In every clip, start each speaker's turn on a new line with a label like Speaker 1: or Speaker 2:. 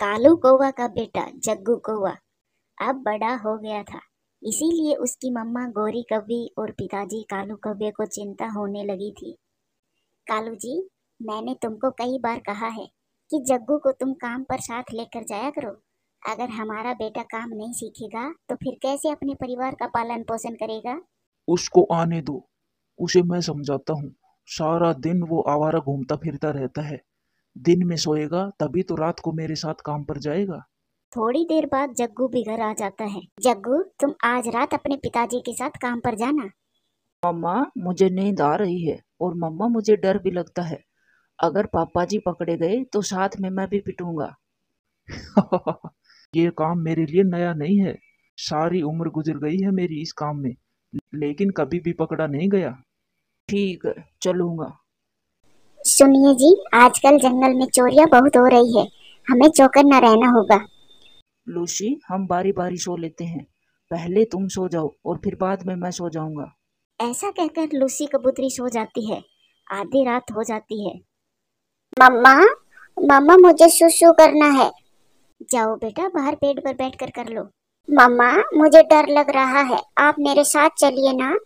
Speaker 1: कालू कौवा का बेटा जग्गू कौवा अब बड़ा हो गया था। इसीलिए उसकी मम्मा गौरी कव्वी और पिताजी कालू कौवे को चिंता होने लगी थी। कालू जी, मैंने तुमको कई बार कहा है कि जग्गू को तुम काम पर साथ लेकर जाया करो। अगर हमारा बेटा काम नहीं सीखेगा तो फिर कैसे अपने परिवार का पालन पोषण करेगा?
Speaker 2: उसको आने दो, उसे मैं समझाता हूँ। सारा दिन वो आवारा घूमता फिरता रहता है। दिन में सोएगा तभी तो रात को मेरे साथ काम पर जाएगा।
Speaker 1: थोड़ी देर बाद जग्गू भी घर आ जाता है। जग्गू, तुम आज रात अपने पिताजी के साथ काम पर जाना।
Speaker 3: मम्मा, मुझे नींद आ रही है और मम्मा मुझे डर भी लगता है। अगर पापा जी पकड़े गए तो साथ में मैं भी पिटूंगा।
Speaker 2: ये काम मेरे लिए नया नहीं है। सारी उम्र गुजर गई है मेरी इस काम में, लेकिन कभी भी पकड़ा नहीं गया।
Speaker 3: ठीक है, चलूंगा।
Speaker 1: सुनिए जी, आजकल जंगल में चोरियां बहुत हो रही है। हमें चौकन्ना रहना होगा।
Speaker 3: लूसी, हम बारी बारी सो लेते हैं। पहले तुम सो जाओ और फिर बाद में मैं सो जाऊंगा।
Speaker 1: ऐसा कहकर लूसी कबूतरी सो जाती है। आधी रात हो जाती है। मम्मा, मम्मा मुझे सुसु करना है। जाओ बेटा, बाहर पेड़ पर बैठकर कर लो। मम्मा, मुझे डर लग रहा है, आप मेरे साथ चलिए ना।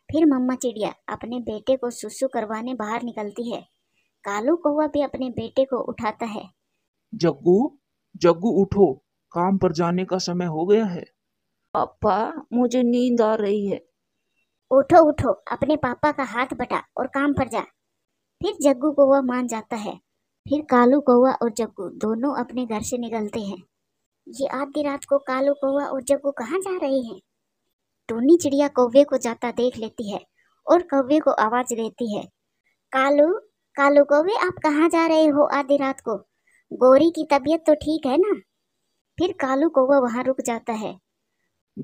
Speaker 1: फिर मम्मा चिड़िया अपने बेटे को सुसु करवाने बाहर निकलती है। कालू कौवा भी अपने बेटे को उठाता है।
Speaker 2: जग्गू, जग्गू उठो, काम पर जाने का समय हो गया है।
Speaker 3: पापा, मुझे नींद आ रही है।
Speaker 1: उठो उठो, अपने पापा का हाथ बटा और काम पर जा। फिर जग्गू कौवा मान जाता है। फिर कालू कौवा और जग्गू दोनों अपने घर से निकलते हैं। ये आधी रात को कालू कौवा और जग्गू कहाँ जा रहे हैं? टूनी चिड़िया कौवे को जाता देख लेती है और कौवे को आवाज देती है। कालू, कालू कौवे, आप कहाँ जा रहे हो आधी रात को? गौरी की तबीयत तो ठीक है ना? फिर कालू कौवा वहां रुक जाता है।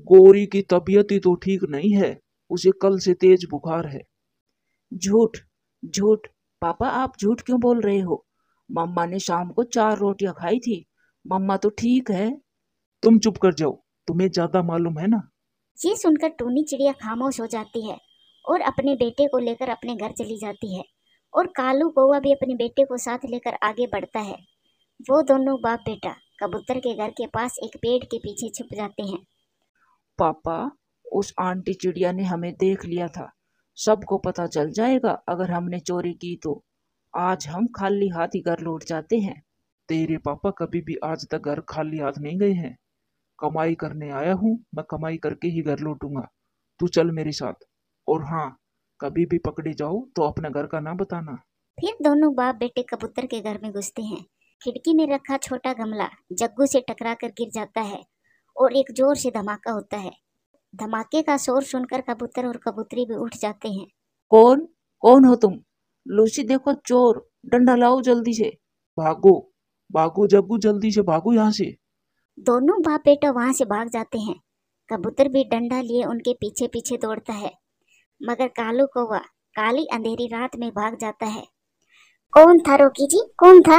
Speaker 2: गौरी की तबीयत ही तो ठीक नहीं है, उसे कल से तेज बुखार है।
Speaker 3: झूठ, झूठ। पापा, आप झूठ क्यों बोल रहे हो? मम्मा ने शाम को 4 रोटियां खाई थी। मम्मा तो ठीक है।
Speaker 2: तुम चुप कर जाओ, तुम्हें ज्यादा मालूम है ना।
Speaker 1: ये सुनकर टूनी चिड़िया खामोश हो जाती है और अपने बेटे को लेकर अपने घर चली जाती है। और कालू कौवा भी अपने बेटे को साथ लेकर आगे बढ़ता है। वो दोनों बाप बेटा कबूतर के घर के पास एक पेड़ के पीछे छुप जाते हैं।
Speaker 3: पापा, उस आंटी चिड़िया ने हमें देख लिया था। सबको पता चल जाएगा अगर हमने चोरी की तो। आज हम खाली हाथ ही घर लौट जाते हैं।
Speaker 2: तेरे पापा कभी भी आज तक घर खाली हाथ नहीं गए हैं। कमाई करने आया हूँ, मैं कमाई करके ही घर लौटूंगा। तू चल मेरे साथ। और हाँ, कभी भी पकड़े जाओ तो अपना घर का ना बताना।
Speaker 1: फिर दोनों बाप बेटे कबूतर के घर में घुसते हैं। खिड़की में रखा छोटा गमला जग्गू से टकरा कर गिर जाता है और एक जोर से धमाका होता है। धमाके का शोर सुनकर कबूतर और कबूतरी भी उठ जाते हैं।
Speaker 3: कौन कौन हो तुम? लूसी, देखो चोर। डंडा लाओ जल्दी से।
Speaker 2: भागो, भागो जग्गू, जल्दी से भागो यहाँ से।
Speaker 1: दोनों बाप बेटा वहां से भाग जाते हैं। कबूतर भी डंडा लिए उनके पीछे पीछे दौड़ता है, मगर कालू कौवा काली अंधेरी रात में भाग जाता है। कौन था रोकी जी, कौन था?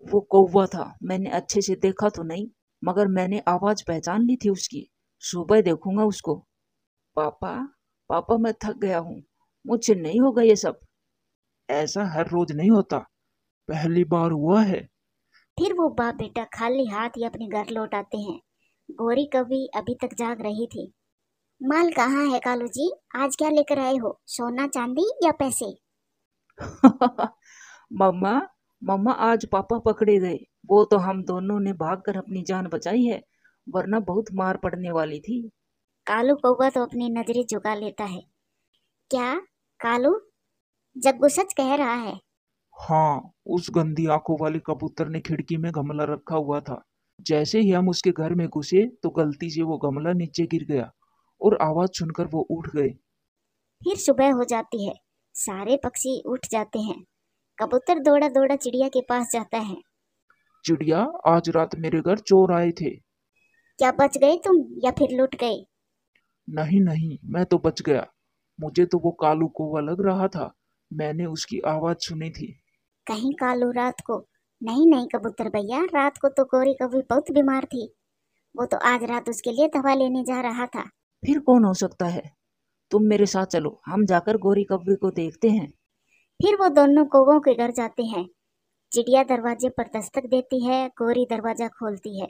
Speaker 3: वो कौवा था। मैंने अच्छे से देखा तो नहीं, मगर मैंने आवाज पहचान ली थी उसकी। सुबह देखूंगा उसको। पापा, पापा, मैं थक गया हूँ। मुझसे नहीं होगा ये सब।
Speaker 2: ऐसा हर रोज नहीं होता, पहली बार हुआ है।
Speaker 1: फिर वो बाप बेटा खाली हाथ ही अपने घर लौट आते हैं। गौरी कभी अभी तक जाग रही थी। माल कहाँ है कालू जी? आज क्या लेकर आए हो, सोना चांदी या पैसे?
Speaker 3: मम्मा, मम्मा, आज पापा पकड़े गए। वो तो हम दोनों ने भागकर अपनी जान बचाई है, वरना बहुत मार पड़ने वाली थी।
Speaker 1: कालू कौवा तो अपनी नजरें झुका लेता है। क्या कालू, जग्गू सच कह रहा है?
Speaker 2: हाँ, उस गंदी आंखों वाले कबूतर ने खिड़की में गमला रखा हुआ था। जैसे ही हम उसके घर में घुसे तो गलती से वो गमला नीचे गिर गया और आवाज सुनकर वो उठ गए।
Speaker 1: फिर सुबह हो जाती है। सारे पक्षी उठ जाते हैं। कबूतर दौड़ा दौड़ा चिड़िया के पास जाता है।
Speaker 2: चिड़िया, आज रात मेरे घर चोर आए थे।
Speaker 1: क्या बच गए तुम या फिर लुट गए?
Speaker 2: नहीं नहीं, मैं तो बच गया। मुझे तो वो कालू कौवा लग रहा था, मैंने उसकी आवाज सुनी थी।
Speaker 1: कहीं कालू रात को? नहीं नहीं कबूतर भैया, रात को तो गौरी कभी बहुत बीमार थी। वो तो आज रात उसके लिए दवा लेने जा रहा था।
Speaker 3: फिर कौन हो सकता है? तुम मेरे साथ चलो, हम जाकर गोरी कव्वे को देखते हैं।
Speaker 1: फिर वो दोनों कौवों के घर जाते हैं। चिड़िया दरवाजे पर दस्तक देती है। गौरी दरवाजा खोलती है।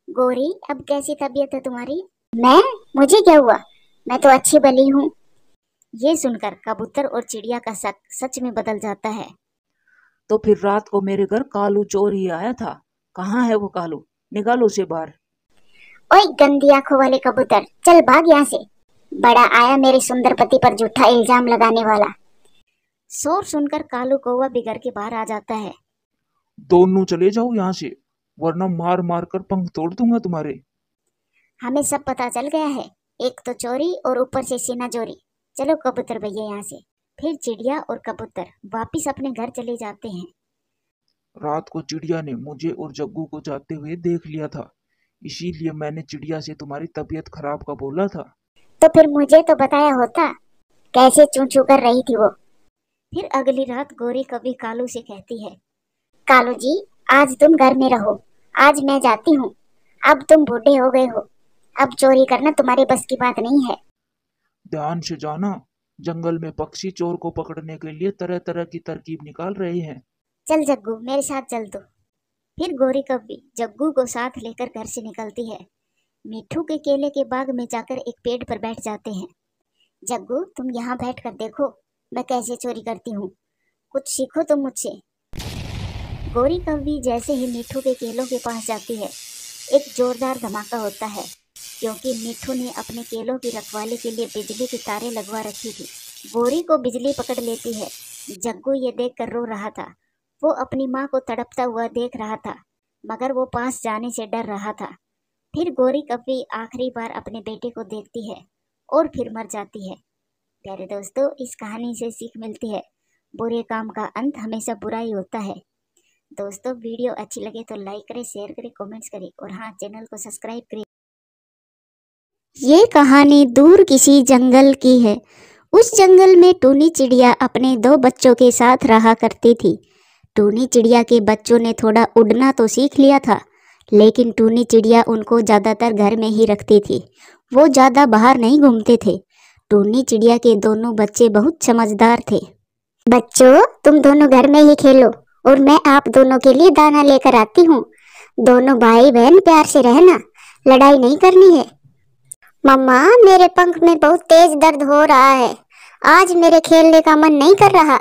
Speaker 1: गौरी, अब कैसी तबीयत है तुम्हारी? मुझे क्या हुआ? मैं तो अच्छी भली हूँ। ये सुनकर कबूतर और चिड़िया का शक सच में बदल जाता है।
Speaker 3: तो फिर रात को मेरे घर कालू चोर ही आया था। कहाँ है वो कालू? निकालो उसे बाहर।
Speaker 1: ओए गंदी आंखों वाले कबूतर, चल भाग यहाँ से। बड़ा आया मेरे सुंदर पति पर झूठा इल्जाम लगाने वाला। शोर सुनकर कालू कौवा भी घर के बाहर आ जाता है।
Speaker 2: दोनों चले जाओ यहाँ से, वरना मार मार कर पंख तोड़ दूंगा तुम्हारे।
Speaker 1: हमें सब पता चल गया है, एक तो चोरी और ऊपर से सीना चोरी। चलो कबूतर भैया यहाँ से। फिर चिड़िया और कबूतर वापिस अपने घर चले जाते हैं।
Speaker 2: रात को चिड़िया ने मुझे और जग्गू को जाते हुए देख लिया था, इसीलिए मैंने चिड़िया से तुम्हारी तबीयत खराब का बोला था।
Speaker 1: तो फिर मुझे तो बताया होता, कैसे चू चू कर रही थी वो। फिर अगली रात गौरी कभी कालू से कहती है, कालू जी, आज तुम घर में रहो, आज मैं जाती हूँ। अब तुम बूढ़े हो गए हो, अब चोरी करना तुम्हारे बस की बात नहीं है।
Speaker 2: ध्यान से जाना, जंगल में पक्षी चोर को पकड़ने के लिए तरह तरह की तरकीब निकाल रहे हैं।
Speaker 1: चल जग्गू, मेरे साथ चल तू। फिर गौरी कभी जग्गू को साथ लेकर घर से निकलती है। मिट्ठू के केले के बाग में जाकर एक पेड़ पर बैठ जाते हैं। जग्गू, तुम यहाँ बैठ कर देखो मैं कैसे चोरी करती हूँ, कुछ सीखो तुम मुझसे। गौरी कभी जैसे ही मिट्ठू के केलों के पास जाती है, एक जोरदार धमाका होता है, क्योंकि मिट्ठू ने अपने केलों की रखवाली के लिए बिजली की तारें लगवा रखी थी। गौरी को बिजली पकड़ लेती है। जग्गू ये देख कर रो रहा था। वो अपनी माँ को तड़पता हुआ देख रहा था, मगर वो पास जाने से डर रहा था। फिर गौरी कभी आखिरी बार अपने बेटे को देखती है और फिर मर जाती है। प्यारे दोस्तों, इस कहानी से सीख मिलती है, बुरे काम का अंत हमेशा बुरा ही होता है। दोस्तों, वीडियो अच्छी लगे तो लाइक करें, शेयर करें, कमेंट्स करें और हाँ, चैनल को सब्सक्राइब करें। ये कहानी दूर किसी जंगल की है। उस जंगल में टूनी चिड़िया अपने 2 बच्चों के साथ रहा करती थी। टूनी चिड़िया के बच्चों ने थोड़ा उड़ना तो सीख लिया था, लेकिन टूनी चिड़िया उनको ज़्यादातर घर में ही रखती थी। वो ज़्यादा बाहर नहीं घूमते थे। टूनी चिड़िया के दोनों बच्चे बहुत समझदार थे। बच्चों, तुम दोनों घर में ही खेलो और मैं आप दोनों के लिए दाना लेकर आती हूँ। दोनों भाई बहन प्यार से रहना, लड़ाई नहीं करनी है। मम्मा, मेरे पंख में बहुत तेज दर्द हो रहा है, आज मेरे खेलने का मन नहीं कर रहा।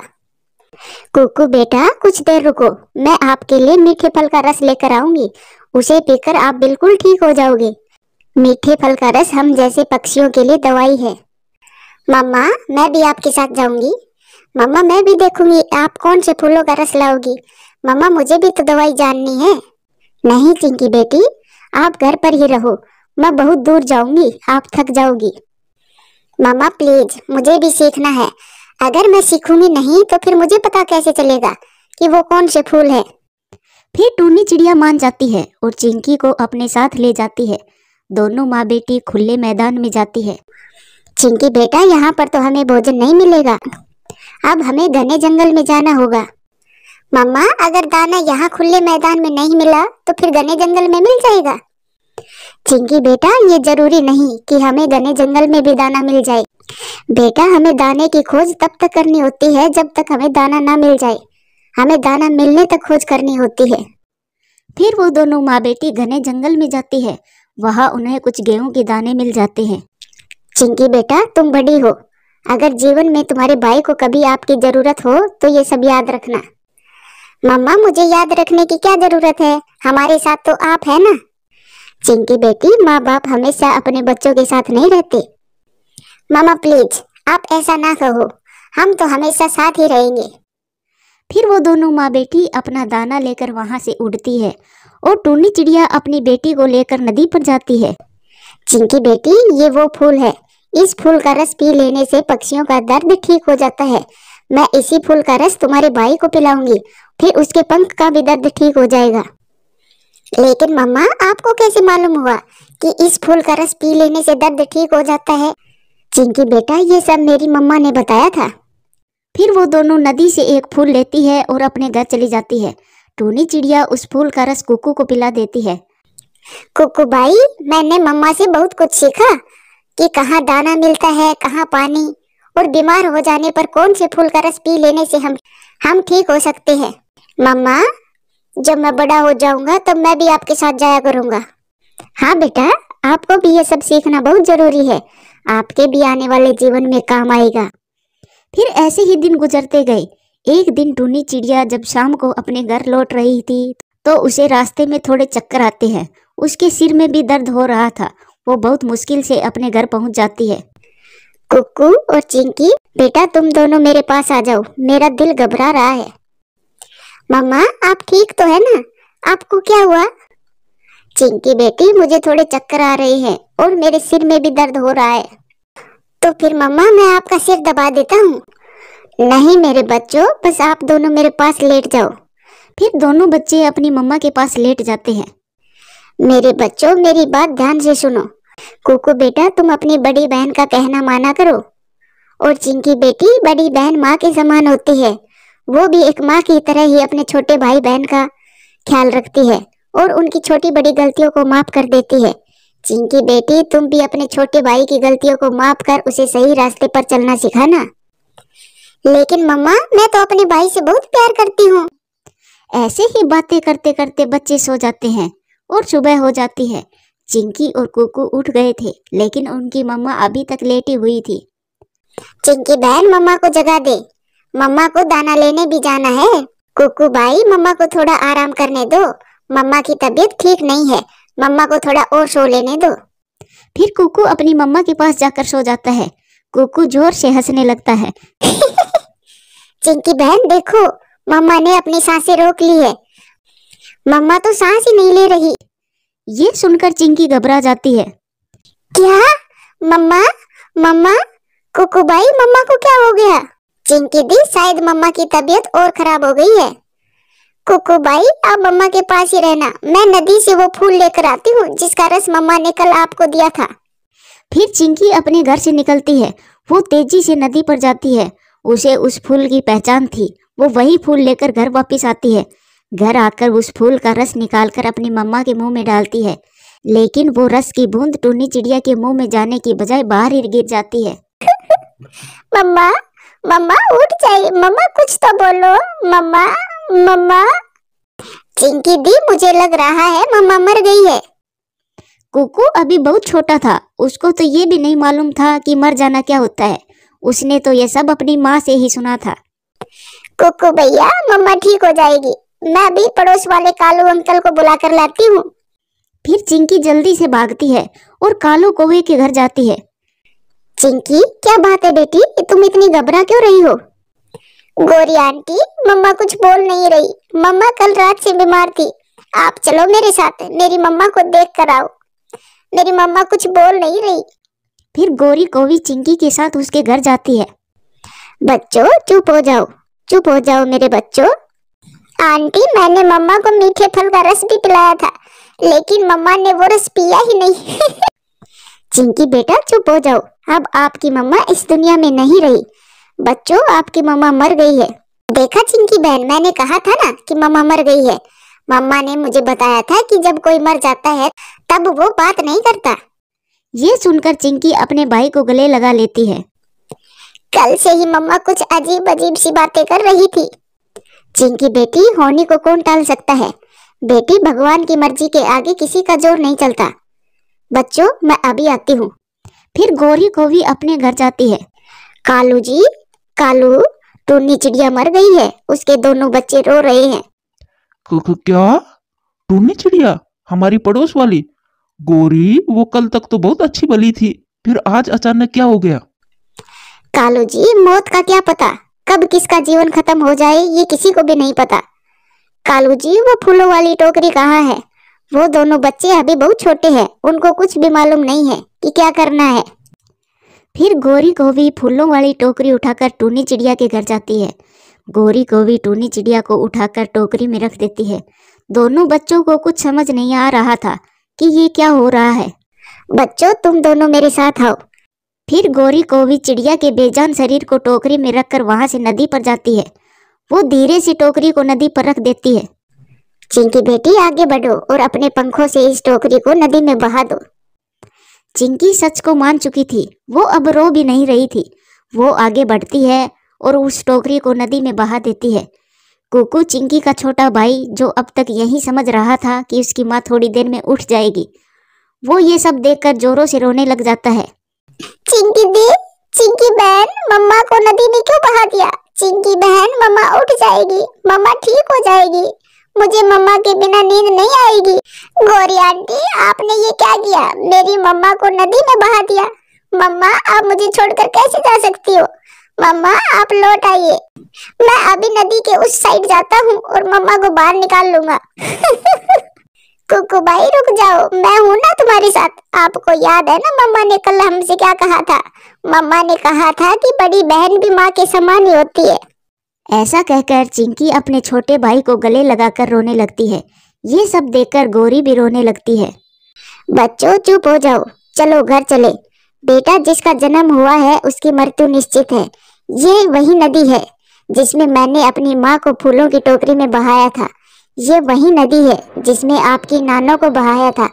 Speaker 1: कुकू बेटा, कुछ देर रुको, मैं आपके लिए मीठे फल का रस लेकर आऊंगी, उसे पीकर आप बिल्कुल ठीक हो जाओगे। मीठे फल का रस हम जैसे पक्षियों के लिए दवाई है। मम्मा, मैं भी आपके साथ जाऊंगी। मम्मा, मैं भी देखूंगी आप कौन से फूलों का रस लाओगी। मम्मा, मुझे भी तो दवाई जाननी है। नहीं चिंकी बेटी, आप घर पर ही रहो, मैं बहुत दूर जाऊंगी, आप थक जाओगी। मम्मा प्लीज, मुझे भी सीखना है, अगर मैं सीखूंगी नहीं तो फिर मुझे पता कैसे चलेगा कि वो कौन से फूल है। फिर टूनी चिड़िया मान जाती है और चिंकी को अपने साथ ले जाती है। दोनों माँ बेटी खुले मैदान में जाती है। चिंकी बेटा, यहाँ पर तो हमें भोजन नहीं मिलेगा, अब हमें घने जंगल में जाना होगा। मम्मा, अगर दाना यहाँ खुले मैदान में नहीं मिला तो फिर घने जंगल में मिल जाएगा। चिंकी बेटा, ये जरूरी नहीं कि हमें घने जंगल में भी दाना मिल जाए। बेटा, हमें दाने की खोज तब तक करनी होती है जब तक हमें दाना ना मिल जाए, हमें दाना मिलने तक खोज करनी होती है। फिर वो दोनों माँ बेटी घने जंगल में जाती है। वहाँ उन्हें कुछ गेहूं के दाने मिल जाते हैं। चिंकी बेटा, तुम बड़ी हो, अगर जीवन में तुम्हारे भाई को कभी आपकी जरूरत हो तो ये सब याद रखना। मम्मा, मुझे याद रखने की क्या जरूरत है, हमारे साथ तो आप है ना। चिंकी बेटी, माँ बाप हमेशा अपने बच्चों के साथ नहीं रहते। मामा प्लीज, आप ऐसा ना कहो, हम तो हमेशा साथ ही रहेंगे। फिर वो दोनों माँ बेटी अपना दाना लेकर वहाँ से उड़ती है और टूनी चिड़िया अपनी बेटी को लेकर नदी पर जाती है। चिंकी बेटी, ये वो फूल है, इस फूल का रस पी लेने से पक्षियों का दर्द ठीक हो जाता है। मैं इसी फूल का रस तुम्हारे भाई को पिलाऊंगी, फिर उसके पंख का भी दर्द ठीक हो जाएगा। लेकिन मम्मा, आपको कैसे मालूम हुआ कि इस फूल का रस पी लेने से दर्द ठीक हो जाता है। चिंकी बेटा, ये सब मेरी मम्मा ने बताया था। फिर वो दोनों नदी से एक फूल लेती है और अपने घर चली जाती है। टूनी चिड़िया उस फूल का रस कुकू को पिला देती है। कुकू भाई, मैंने मम्मा से बहुत कुछ सीखा कि कहाँ दाना मिलता है, कहाँ पानी, और बीमार हो जाने पर कौन से फूल का रस पी लेने से हम ठीक हो सकते हैं। मम्मा, जब मैं बड़ा हो जाऊंगा तब मैं भी आपके साथ जाया करूंगा। हाँ बेटा, आपको भी ये सब सीखना बहुत जरूरी है, आपके भी आने वाले जीवन में काम आएगा। फिर ऐसे ही दिन गुजरते गए। एक दिन टूनी चिड़िया जब शाम को अपने घर लौट रही थी तो उसे रास्ते में थोड़े चक्कर आते हैं। उसके सिर में भी दर्द हो रहा था। वो बहुत मुश्किल से अपने घर पहुंच जाती है। कुक्कू और चिंकी, बेटा तुम दोनों मेरे पास आ जाओ, मेरा दिल घबरा रहा है। मम्मा, आप ठीक तो है ना? आपको क्या हुआ? चिंकी बेटी, मुझे थोड़े चक्कर आ रहे हैं और मेरे सिर में भी दर्द हो रहा है। तो फिर मम्मा, मैं आपका सिर दबा देता हूँ। नहीं मेरे बच्चों, बस आप दोनों मेरे पास लेट जाओ। फिर दोनों बच्चे अपनी मम्मा के पास लेट जाते हैं। मेरे बच्चों, मेरी बात ध्यान से सुनो। कुकू बेटा, तुम अपनी बड़ी बहन का कहना माना करो। और चिंकी बेटी, बड़ी बहन माँ के समान होती है। वो भी एक माँ की तरह ही अपने छोटे भाई बहन का ख्याल रखती है और उनकी छोटी बड़ी गलतियों को माफ कर देती है। चिंकी बेटी, तुम भी अपने छोटे भाई की गलतियों को माफ कर उसे सही रास्ते पर चलना सिखाना। लेकिन मम्मा, मैं तो अपने भाई से बहुत प्यार करती हूँ। ऐसे ही बातें करते करते बच्चे सो जाते हैं और सुबह हो जाती है। चिंकी और कुकू उठ गए थे, लेकिन उनकी मम्मा अभी तक लेटी हुई थी। चिंकी बहन, मम्मा को जगा दे, मम्मा को दाना लेने भी जाना है। कुकू भाई, मम्मा को थोड़ा आराम करने दो, मम्मा की तबीयत ठीक नहीं है, मम्मा को थोड़ा और सो लेने दो। फिर कुकू अपनी मम्मा के पास जाकर सो जाता है। कुकू जोर से हंसने लगता है। चिंकी बहन देखो, मम्मा ने अपनी सांसें रोक ली है, मम्मा तो सांस ही नहीं ले रही। ये सुनकर चिंकी घबरा जाती है। क्या? मम्मा, मम्मा, कुकू भाई, मम्मा को क्या हो गया? चिंकी दी, शायद मम्मा की तबीयत और खराब हो गई है। कुकू भाई, आप मम्मा के पास ही रहना, मैं नदी से वो फूल लेकर आती हूँ जिसका रस मम्मा ने कल आपको दिया था। फिर चिंकी अपने घर से निकलती है। वो तेजी से नदी पर जाती है। उसे उस फूल की पहचान थी। वो वही फूल लेकर घर वापस आती है। घर आकर उस फूल का रस निकालकर अपनी मम्मा के मुंह में डालती है, लेकिन वो रस की बूंद टूनी चिड़िया के मुंह में जाने की बजाय बाहर ही गिर जाती है। मम्मा, मम्मा उठ जाइए, मम्मा कुछ तो बोलो, मम्मा, मम्मा। चिंकी दी, मुझे लग रहा है मम्मा मर गई है। कुकू अभी बहुत छोटा था, उसको तो ये भी नहीं मालूम था कि मर जाना क्या होता है। उसने तो ये सब अपनी माँ से ही सुना था। कुकू भैया, मम्मा ठीक हो जाएगी, मैं भी पड़ोस वाले कालू अंकल को बुला कर लाती हूँ। फिर चिंकी जल्दी से भागती है और कालू कौवे के घर जाती है। चिंकी, क्या बात है बेटी, तुम इतनी घबरा क्यों रही हो? गोरी आंटी, मम्मा कुछ बोल नहीं रही, मम्मा कल रात से बीमार थी, आप चलो मेरे साथ, मेरी मम्मा को देख कर आओ, मेरी मम्मा कुछ बोल नहीं रही। फिर गोरी कौवी चिंकी के साथ उसके घर जाती है। बच्चों चुप हो जाओ, चुप हो जाओ मेरे बच्चों। आंटी, मैंने मम्मा को मीठे फल का रस भी पिलाया था, लेकिन मम्मा ने वो रस पिया ही नहीं। चिंकी बेटा चुप हो जाओ, अब आपकी मम्मा इस दुनिया में नहीं रही। बच्चों, आपकी मम्मा मर गई है। देखा चिंकी बहन, मैंने कहा था ना कि मम्मा मर गई है। मम्मा ने मुझे बताया था कि जब कोई मर जाता है तब वो बात नहीं करता। ये सुनकर चिंकी अपने भाई को गले लगा लेती है। कल से ही मम्मा कुछ अजीब अजीब सी बातें कर रही थी। चिंकी बेटी, होने को कौन टाल सकता है बेटी, भगवान की मर्जी के आगे किसी का जोर नहीं चलता। बच्चों, मैं अभी आती हूँ। फिर गोरी कौवी अपने घर जाती है। कालू जी, कालू, टूनी चिड़िया मर गई है, उसके दोनों बच्चे रो रहे हैं।
Speaker 2: क्या? टूनी चिड़िया? हमारी पड़ोस वाली? गोरी, वो कल तक तो बहुत अच्छी भली थी, फिर आज अचानक क्या हो गया?
Speaker 1: कालू जी, मौत का क्या पता, कब किसका जीवन खत्म हो जाए ये किसी को भी नहीं पता। कालू जी, वो फूलों वाली टोकरी कहाँ है? वो दोनों बच्चे अभी बहुत छोटे हैं, उनको कुछ भी मालूम नहीं है कि क्या करना है। फिर गोरी कौवी फूलों वाली टोकरी उठाकर टूनी चिड़िया के घर जाती है। गोरी कौवी टूनी चिड़िया को उठाकर टोकरी में रख देती है। दोनों बच्चों को कुछ समझ नहीं आ रहा था कि ये क्या हो रहा है। बच्चों, तुम दोनों मेरे साथ आओ। फिर गोरी कौवी चिड़िया के बेजान शरीर को टोकरी में रखकर वहां से नदी पर जाती है। वो धीरे से टोकरी को नदी पर रख देती है। चिंकी बेटी, आगे बढ़ो और अपने पंखों से इस टोकरी को नदी में बहा दो। चिंकी सच को मान चुकी थी, वो अब रो भी नहीं रही थी। वो आगे बढ़ती है और उस टोकरी को नदी में बहा देती है। कुकू चिंकी का छोटा भाई, जो अब तक यही समझ रहा था कि उसकी माँ थोड़ी देर में उठ जाएगी, वो ये सब देखकर जोरों से रोने लग जाता है।
Speaker 4: चिंकी दी, चिंकी बहन, मम्मा को नदी ने क्यों बहा दिया? चिंकी बहन, मम्मा उठ जाएगी, मम्मा ठीक हो जाएगी, मुझे मम्मा के बिना नींद नहीं आएगी। गौरी आंटी, आपने ये क्या किया? मेरी मम्मा को नदी में बहा दिया। मम्मा, आप मुझे छोड़कर कैसे जा सकती हो? मम्मा, आप लौट आइए, मैं अभी नदी के उस साइड जाता हूँ और मम्मा को बाहर निकाल लूंगा। कुकू भाई रुक जाओ, मैं हूँ ना तुम्हारे साथ। आपको याद है ना मम्मा ने कल हमसे क्या कहा था? मम्मा ने कहा था कि बड़ी बहन भी माँ के समान ही होती है।
Speaker 1: ऐसा कहकर चिंकी अपने छोटे भाई को गले लगाकर रोने लगती है। ये सब देखकर गौरी भी रोने लगती है।
Speaker 4: बच्चों चुप हो जाओ, चलो घर चले। बेटा, जिसका जन्म हुआ है उसकी मृत्यु निश्चित है। ये वही नदी है जिसमें मैंने अपनी माँ को फूलों की टोकरी में बहाया था। ये वही नदी है जिसमें आपकी नानों को बहाया था।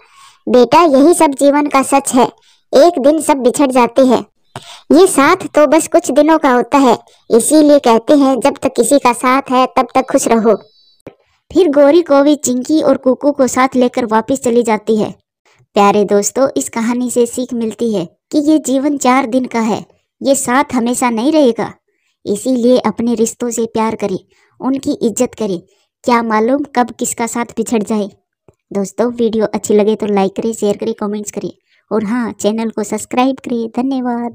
Speaker 4: बेटा, यही सब जीवन का सच है। एक दिन सब बिछड़ जाते हैं। ये साथ तो बस कुछ दिनों का होता है, इसीलिए कहते हैं जब तक किसी का साथ है तब तक खुश रहो।
Speaker 1: फिर गौरी को भी चिंकी और कुकू को साथ लेकर वापस चली जाती है। प्यारे दोस्तों, इस कहानी से सीख मिलती है कि ये जीवन 4 दिन का है, ये साथ हमेशा नहीं रहेगा। इसीलिए अपने रिश्तों से प्यार करें, उनकी इज्जत करें, क्या मालूम कब किसका साथ बिछड़ जाए। दोस्तों, वीडियो अच्छी लगे तो लाइक करें, शेयर करें, कमेंट्स करें और हाँ, चैनल को सब्सक्राइब करें। धन्यवाद।